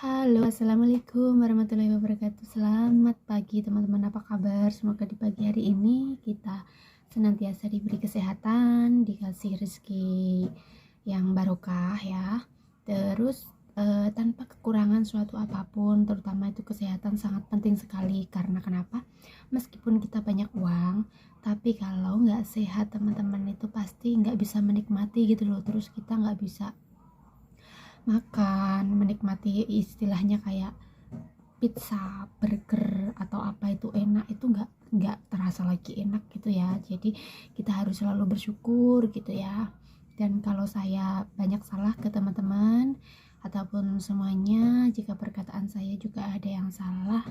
Halo, assalamualaikum warahmatullahi wabarakatuh. Selamat pagi teman-teman, apa kabar? Semoga di pagi hari ini kita senantiasa diberi kesehatan, dikasih rezeki yang barokah ya. Terus tanpa kekurangan suatu apapun, terutama itu kesehatan sangat penting sekali. Karena kenapa? Meskipun kita banyak uang, tapi kalau nggak sehat teman-teman itu pasti nggak bisa menikmati gitu loh. Terus kita nggak bisa makan, menikmati istilahnya kayak pizza, burger atau apa itu enak, itu nggak terasa lagi enak gitu ya. Jadi kita harus selalu bersyukur gitu ya. Dan kalau saya banyak salah ke teman-teman ataupun semuanya, jika perkataan saya juga ada yang salah,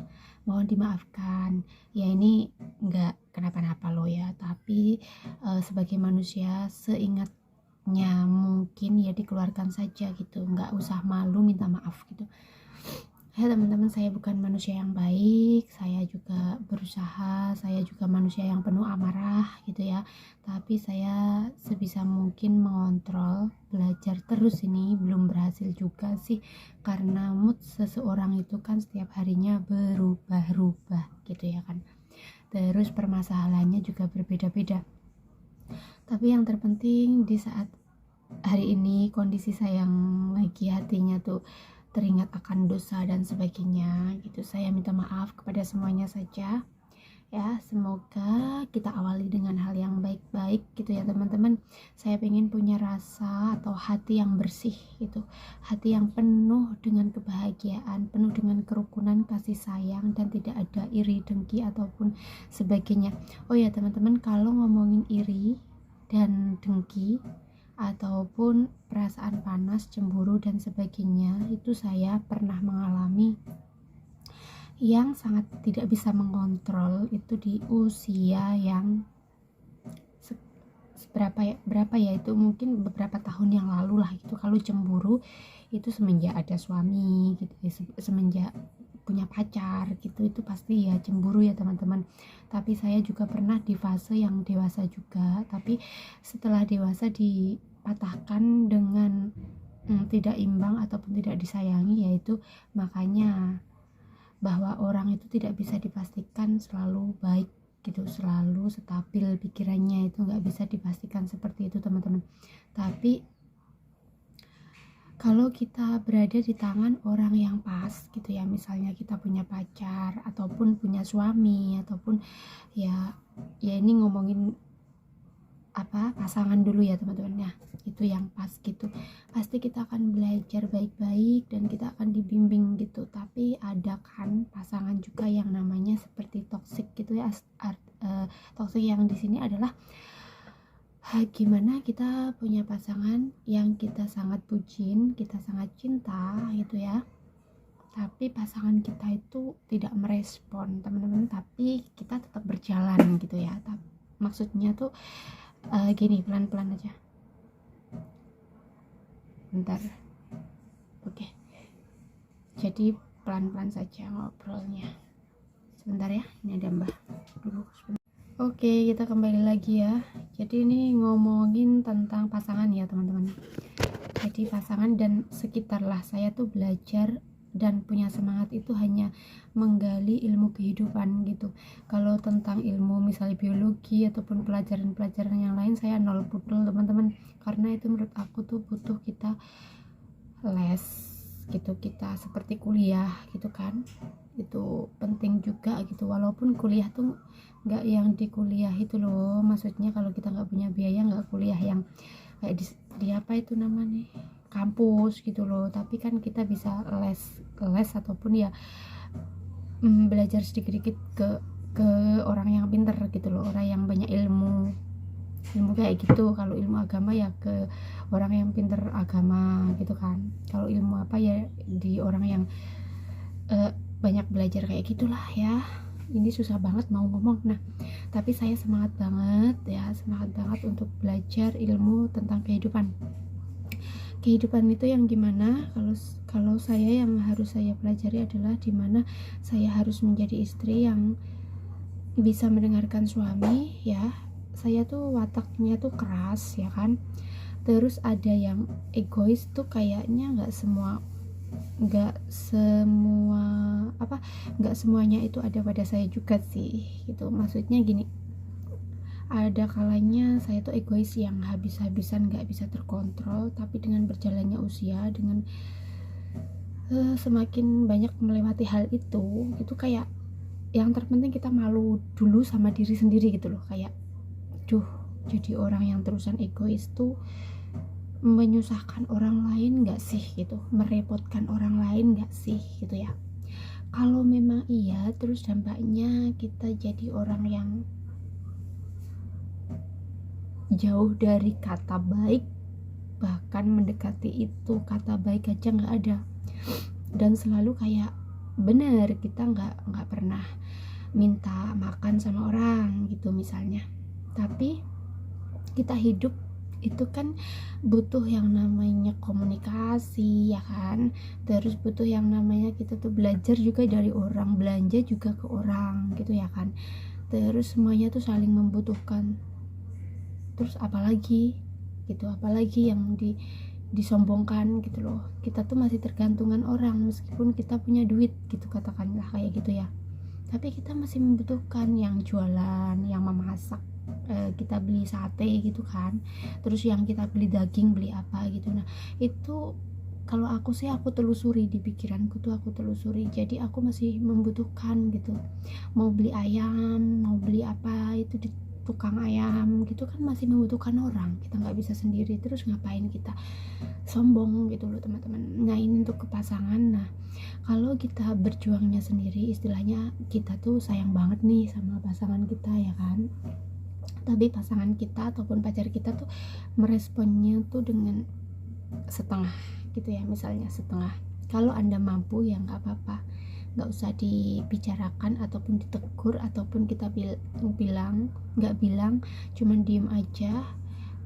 mohon dimaafkan ya. Ini nggak kenapa-napa loh ya, tapi sebagai manusia seingatnya mungkin ya dikeluarkan saja gitu, nggak usah malu minta maaf gitu ya teman-teman. Saya bukan manusia yang baik, saya juga berusaha, saya juga manusia yang penuh amarah gitu ya, tapi saya sebisa mungkin mengontrol, belajar terus. Ini belum berhasil juga sih, karena mood seseorang itu kan setiap harinya berubah-ubah gitu ya kan. Terus permasalahannya juga berbeda-beda, tapi yang terpenting di saat hari ini kondisi saya yang lagi hatinya tuh teringat akan dosa dan sebagainya gitu, saya minta maaf kepada semuanya saja ya. Semoga kita awali dengan hal yang baik-baik gitu ya teman-teman. Saya pengen punya rasa atau hati yang bersih gitu, hati yang penuh dengan kebahagiaan, penuh dengan kerukunan, kasih sayang, dan tidak ada iri, dengki ataupun sebagainya. Oh ya teman-teman, kalau ngomongin iri dan dengki ataupun perasaan panas, cemburu dan sebagainya, itu saya pernah mengalami yang sangat tidak bisa mengontrol itu di usia yang berapa ya, itu mungkin beberapa tahun yang lalu lah gitu. Kalau cemburu itu semenjak ada suami gitu ya, semenjak punya pacar gitu, itu pasti ya cemburu ya teman-teman. Tapi saya juga pernah di fase yang dewasa juga, tapi setelah dewasa dipatahkan dengan tidak imbang ataupun tidak disayangi, yaitu makanya bahwa orang itu tidak bisa dipastikan selalu baik gitu, selalu stabil pikirannya, itu nggak bisa dipastikan seperti itu teman-teman. Tapi kalau kita berada di tangan orang yang pas gitu ya, misalnya kita punya pacar ataupun punya suami ataupun ya ini ngomongin pasangan dulu ya teman-teman ya, itu yang pas gitu, pasti kita akan belajar baik-baik dan kita akan dibimbing gitu. Tapi ada kan pasangan juga yang namanya seperti toksik gitu ya. Toksik yang di sini adalah gimana kita punya pasangan yang kita sangat bucin, kita sangat cinta gitu ya, tapi pasangan kita itu tidak merespon teman-teman, tapi kita tetap berjalan gitu ya. Maksudnya tuh gini, pelan-pelan aja, bentar, oke. Jadi pelan-pelan saja ngobrolnya, sebentar ya, ini ada mbah dulu sebentar. Oke, kita kembali lagi ya. Jadi ini ngomongin tentang pasangan ya teman-teman. Jadi pasangan dan sekitar lah, saya tuh belajar dan punya semangat itu hanya menggali ilmu kehidupan gitu. Kalau tentang ilmu misalnya biologi ataupun pelajaran-pelajaran yang lain, saya nol pudel teman-teman. Karena itu menurut aku tuh butuh kita les gitu, kita seperti kuliah gitu kan, itu penting juga gitu. Walaupun kuliah tuh nggak yang di kuliah itu loh, maksudnya kalau kita nggak punya biaya, nggak kuliah yang kayak di apa itu namanya, kampus gitu loh. Tapi kan kita bisa les ataupun ya belajar sedikit-sedikit ke orang yang pinter gitu loh, orang yang banyak ilmu kayak gitu. Kalau ilmu agama ya ke orang yang pinter agama gitu kan. Kalau ilmu apa ya di orang yang banyak belajar kayak gitulah ya. Ini susah banget mau ngomong. Nah, tapi saya semangat banget untuk belajar ilmu tentang kehidupan itu yang gimana. Kalau saya, yang harus saya pelajari adalah dimana saya harus menjadi istri yang bisa mendengarkan suami ya. Saya tuh wataknya tuh keras ya kan. Terus ada yang egois tuh, kayaknya nggak semua nggak semua nggak semuanya itu ada pada saya juga sih gitu. Maksudnya gini, ada kalanya saya tuh egois yang habis-habisan nggak bisa terkontrol, tapi dengan berjalannya usia, dengan semakin banyak melewati hal itu kayak yang terpenting kita malu dulu sama diri sendiri gitu loh. Kayak duh, jadi orang yang terusan egois tuh menyusahkan orang lain gak sih gitu, merepotkan orang lain gak sih gitu ya. Kalau memang iya, terus dampaknya kita jadi orang yang jauh dari kata baik, bahkan mendekati itu kata baik aja gak ada, dan selalu kayak bener kita nggak pernah minta makan sama orang gitu misalnya, tapi kita hidup itu kan butuh yang namanya komunikasi ya kan, terus butuh yang namanya kita tuh belajar juga dari orang, belanja juga ke orang gitu ya kan, terus semuanya tuh saling membutuhkan. Terus apalagi gitu, apalagi yang disombongkan gitu loh, kita tuh masih tergantungan orang meskipun kita punya duit gitu, katakanlah kayak gitu ya, tapi kita masih membutuhkan yang jualan, yang memasak, kita beli sate gitu kan, terus yang kita beli daging, beli apa gitu. Nah itu kalau aku sih, aku telusuri di pikiranku tuh, aku telusuri, jadi aku masih membutuhkan gitu. Mau beli ayam, mau beli apa itu di tukang ayam gitu kan, masih membutuhkan orang, kita nggak bisa sendiri. Terus ngapain kita sombong gitu loh teman-teman. Nah ini untuk ke pasangan. Nah kalau kita berjuangnya sendiri, istilahnya kita tuh sayang banget nih sama pasangan kita ya kan, tapi pasangan kita ataupun pacar kita tuh meresponnya tuh dengan setengah gitu ya, misalnya setengah. Kalau Anda mampu ya nggak apa-apa, nggak usah dibicarakan ataupun ditegur ataupun kita bilang, nggak bilang, cuman diem aja,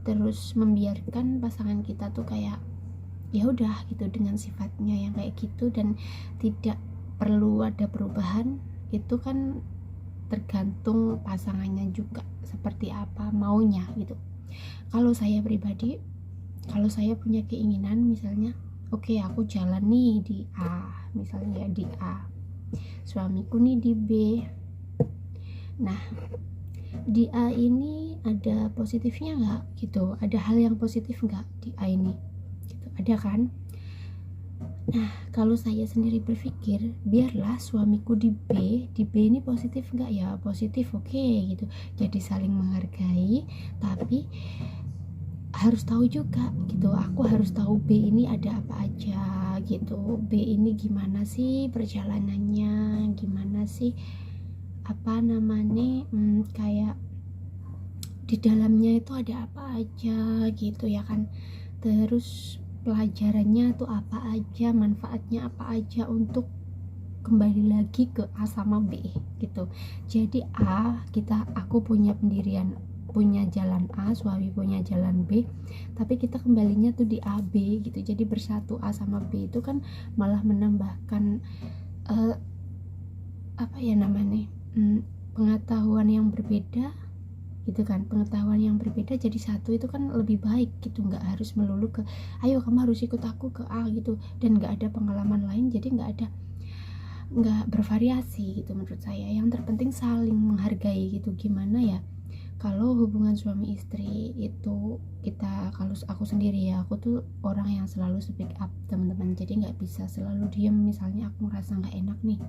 terus membiarkan pasangan kita tuh kayak ya udah gitu dengan sifatnya yang kayak gitu, dan tidak perlu ada perubahan. Itu kan tergantung pasangannya juga seperti apa maunya gitu. Kalau saya pribadi, kalau saya punya keinginan misalnya, oke, aku jalan nih di A misalnya, di A, suamiku nih di B. Nah di A ini ada positifnya nggak gitu, ada hal yang positif nggak di A ini gitu, ada kan. Nah kalau saya sendiri berpikir, biarlah suamiku di B ini positif nggak ya, positif, oke gitu, jadi saling menghargai, tapi harus tahu juga gitu, aku harus tahu B ini ada apa aja gitu, B ini gimana sih perjalanannya, gimana sih apa namanya, kayak di dalamnya itu ada apa aja gitu ya kan, terus pelajarannya tuh apa aja, manfaatnya apa aja, untuk kembali lagi ke A sama B gitu. Jadi aku punya pendirian, punya jalan A, suami punya jalan B, tapi kita kembalinya tuh di A B gitu. Jadi bersatu A sama B itu kan malah menambahkan apa ya namanya, pengetahuan yang berbeda gitu kan, pengetahuan yang berbeda jadi satu, itu kan lebih baik gitu. Nggak harus melulu ke ayo kamu harus ikut aku ke A gitu, dan nggak ada pengalaman lain, jadi nggak bervariasi gitu menurut saya. Yang terpenting saling menghargai gitu. Gimana ya, kalau hubungan suami istri itu kita, kalau aku sendiri ya, aku tuh orang yang selalu speak up teman-teman, jadi nggak bisa selalu diem. Misalnya aku ngerasa nggak enak nih,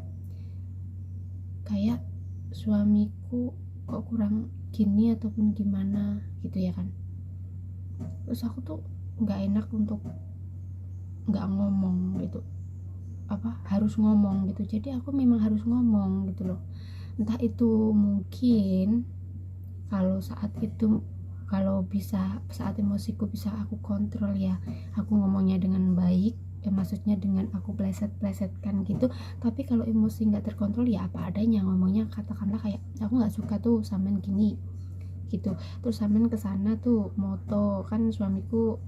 kayak suamiku kok kurang gini ataupun gimana gitu ya kan, terus aku tuh nggak enak untuk nggak ngomong gitu, harus ngomong gitu. Jadi aku memang harus ngomong gitu loh. Entah itu mungkin kalau saat itu, kalau bisa saat emosiku bisa aku kontrol ya, aku ngomongnya dengan baik ya, maksudnya dengan aku pleset-plesetkan gitu. Tapi kalau emosi nggak terkontrol ya apa adanya ngomongnya, katakanlah kayak aku nggak suka tuh sampean gini gitu, terus sampean kesana tuh moto, kan suamiku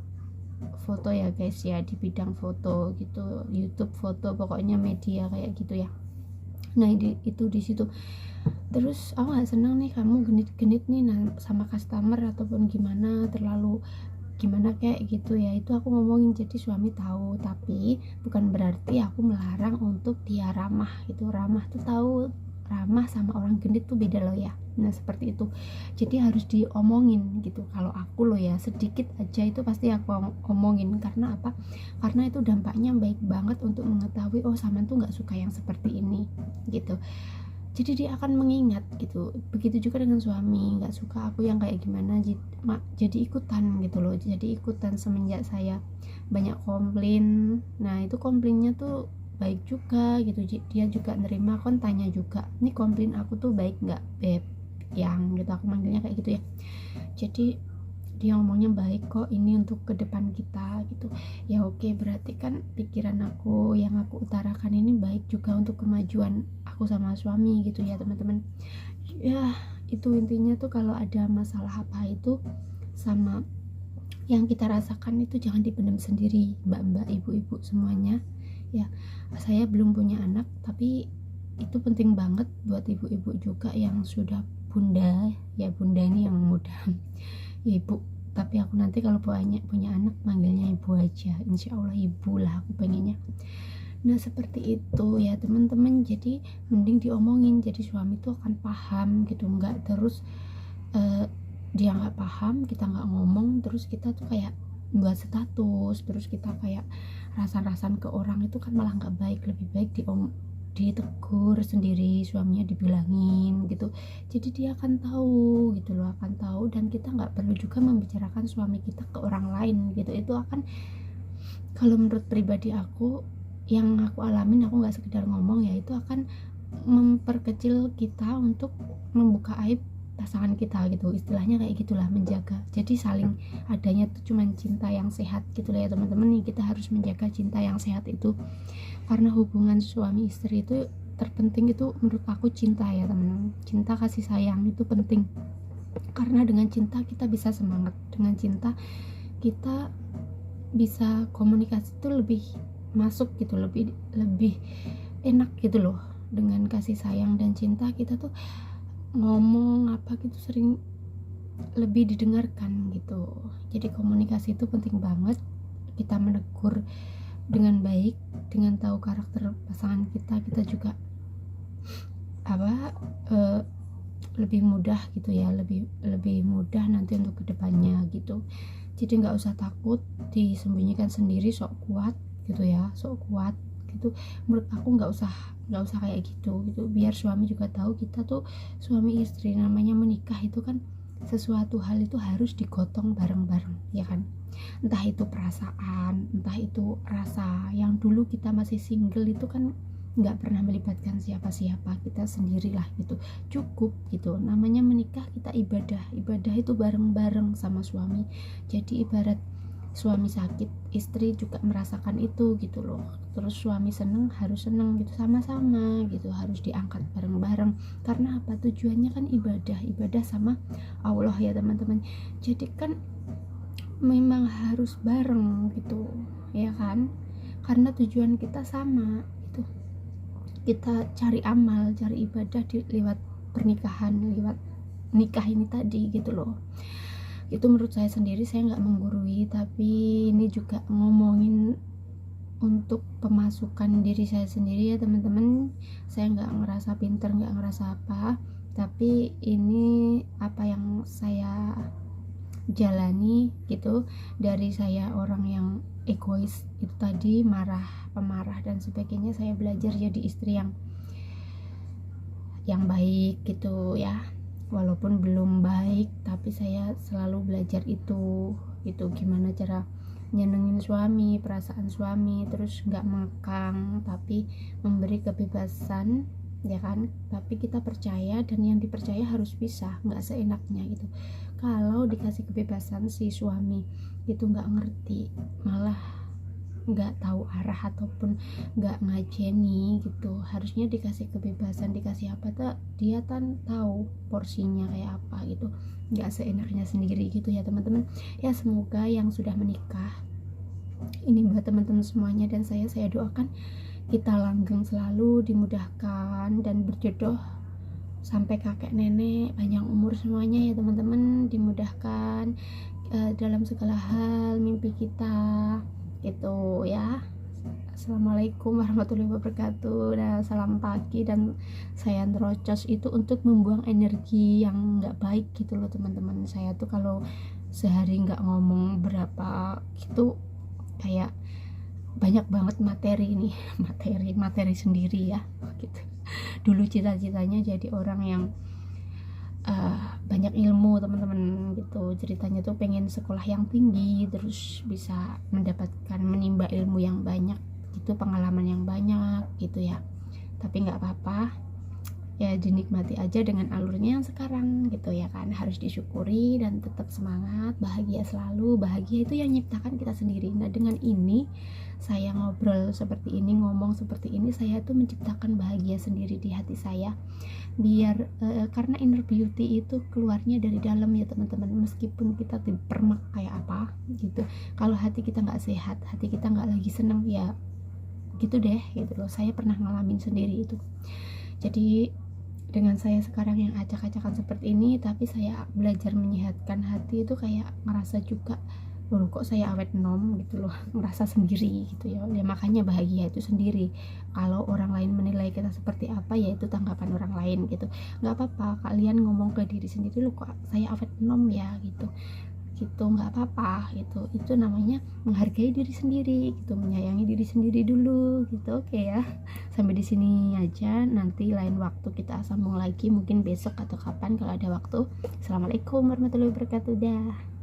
foto ya guys ya, di bidang foto gitu, YouTube foto, pokoknya media kayak gitu ya. Nah itu di situ, terus aku nggak senang nih kamu genit-genit nih sama customer ataupun gimana, terlalu gimana kayak gitu ya, itu aku ngomongin jadi suami tahu, tapi bukan berarti aku melarang untuk dia ramah gitu. Ramah tuh tahu, ramah sama orang genit tuh beda loh ya. Nah seperti itu, jadi harus diomongin gitu. Kalau aku loh ya, sedikit aja itu pasti aku omongin. Karena apa? Karena itu dampaknya baik banget untuk mengetahui, oh Saman tuh nggak suka yang seperti ini gitu. Jadi dia akan mengingat gitu. Begitu juga dengan suami, nggak suka aku yang kayak gimana, jadi ikutan gitu loh. Jadi ikutan semenjak saya banyak komplain. Nah itu komplainnya tuh baik juga gitu, dia juga nerima, kon tanya juga, ini komplain aku tuh baik nggak beb, yang gitu aku manggilnya kayak gitu ya. Jadi dia ngomongnya baik kok, ini untuk ke depan kita gitu ya. Oke, berarti kan pikiran aku yang aku utarakan ini baik juga untuk kemajuan aku sama suami gitu ya teman-teman ya. Itu intinya tuh, kalau ada masalah apa itu sama yang kita rasakan itu jangan dipendam sendiri, mbak-mbak, ibu-ibu semuanya ya. Saya belum punya anak, tapi itu penting banget buat ibu-ibu juga yang sudah bunda ya. Bunda ini yang muda ya, ibu. Tapi aku nanti kalau punya anak manggilnya ibu aja, insya Allah ibu lah aku pengennya. Nah seperti itu ya teman-teman, jadi mending diomongin, jadi suami tuh akan paham gitu. Nggak terus dia nggak paham, kita nggak ngomong, terus kita tuh kayak buat status, terus kita kayak rasan-rasan ke orang, itu kan malah nggak baik. Lebih baik ditegur sendiri, suaminya dibilangin gitu. Jadi dia akan tahu gitu loh, akan tahu. Dan kita nggak perlu juga membicarakan suami kita ke orang lain gitu. Itu akan, kalau menurut pribadi aku yang aku alamin, aku nggak sekedar ngomong ya, itu akan memperkecil kita untuk membuka aib pasangan kita gitu, istilahnya kayak gitulah, menjaga. Jadi saling adanya tuh cuman cinta yang sehat gitu lah ya teman-teman. Nih kita harus menjaga cinta yang sehat itu, karena hubungan suami istri itu terpenting itu menurut aku cinta ya teman-teman. Cinta, kasih sayang itu penting, karena dengan cinta kita bisa semangat, dengan cinta kita bisa komunikasi itu lebih masuk gitu, lebih enak gitu loh. Dengan kasih sayang dan cinta kita tuh ngomong apa gitu sering lebih didengarkan gitu. Jadi komunikasi itu penting banget. Kita menegur dengan baik, dengan tahu karakter pasangan kita, kita juga lebih mudah gitu ya, lebih mudah nanti untuk kedepannya gitu. Jadi nggak usah takut disembunyikan sendiri, sok kuat gitu ya, sok kuat gitu. Menurut aku nggak usah kayak gitu. Biar suami juga tahu kita tuh suami istri. Namanya menikah itu kan sesuatu hal itu harus digotong bareng-bareng ya kan. Entah itu perasaan, entah itu rasa. Yang dulu kita masih single itu kan nggak pernah melibatkan siapa-siapa, kita sendirilah gitu, cukup gitu. Namanya menikah kita ibadah itu bareng-bareng sama suami. Jadi ibarat suami sakit, istri juga merasakan itu gitu loh. Terus suami seneng, harus seneng gitu sama-sama gitu, harus diangkat bareng-bareng. Karena apa? Tujuannya kan ibadah sama Allah ya teman-teman. Jadi kan memang harus bareng gitu ya kan, karena tujuan kita sama gitu. Kita cari amal, cari ibadah lewat pernikahan, lewat nikah ini tadi gitu loh. Itu menurut saya sendiri, saya nggak menggurui, tapi ini juga ngomongin untuk pemasukan diri saya sendiri ya teman-teman. Saya nggak ngerasa pinter, nggak ngerasa apa, tapi ini apa yang saya jalani gitu. Dari saya orang yang egois itu tadi, pemarah dan sebagainya, saya belajar jadi istri yang baik gitu ya. Walaupun belum baik, tapi saya selalu belajar itu gimana cara nyenengin suami, perasaan suami, terus nggak mengekang, tapi memberi kebebasan ya kan. Tapi kita percaya, dan yang dipercaya harus bisa, nggak seenaknya gitu. Kalau dikasih kebebasan, si suami itu nggak ngerti, malah nggak tahu arah ataupun nggak ngajeni gitu. Harusnya dikasih kebebasan, dikasih apa tuh dia kan tahu porsinya kayak apa gitu, nggak seenaknya sendiri gitu ya teman-teman ya. Semoga yang sudah menikah ini buat teman-teman semuanya, dan saya doakan kita langgeng selalu, dimudahkan dan berjodoh sampai kakek nenek, panjang umur semuanya ya teman-teman, dimudahkan. dalam segala hal mimpi kita gitu ya. Assalamualaikum warahmatullahi wabarakatuh. Nah, salam pagi, dan saya nerocos itu untuk membuang energi yang nggak baik gitu loh teman-teman. Saya tuh kalau sehari nggak ngomong berapa gitu, kayak banyak banget materi nih materi sendiri ya gitu. Dulu cita-citanya jadi orang yang banyak ilmu teman-teman gitu. Ceritanya tuh pengen sekolah yang tinggi, terus bisa mendapatkan menimba ilmu yang banyak gitu, pengalaman yang banyak gitu ya. Tapi nggak apa-apa ya, dinikmati aja dengan alurnya yang sekarang gitu ya kan. Harus disyukuri dan tetap semangat, bahagia selalu. Bahagia itu yang nyiptakan kita sendiri. Nah, dengan ini saya ngobrol seperti ini, ngomong seperti ini, saya tuh menciptakan bahagia sendiri di hati saya. Biar karena inner beauty itu keluarnya dari dalam ya teman-teman. Meskipun kita dipermak kayak apa gitu, kalau hati kita nggak sehat, hati kita nggak lagi seneng ya gitu deh gitu loh. Saya pernah ngalamin sendiri itu. Jadi dengan saya sekarang yang acak-acakan seperti ini, tapi saya belajar menyehatkan hati, itu kayak ngerasa juga, loh kok saya awet nom gitu loh, ngerasa sendiri gitu ya. Ya makanya bahagia itu sendiri. Kalau orang lain menilai kita seperti apa, ya itu tanggapan orang lain gitu. Nggak apa-apa kalian ngomong ke diri sendiri, loh kok saya awet nom ya gitu, nggak apa-apa gitu. Itu namanya menghargai diri sendiri gitu, menyayangi diri sendiri dulu gitu. Oke ya, sampai di sini aja. Nanti lain waktu kita sambung lagi, mungkin besok atau kapan kalau ada waktu. Assalamualaikum warahmatullahi wabarakatuh. Dah.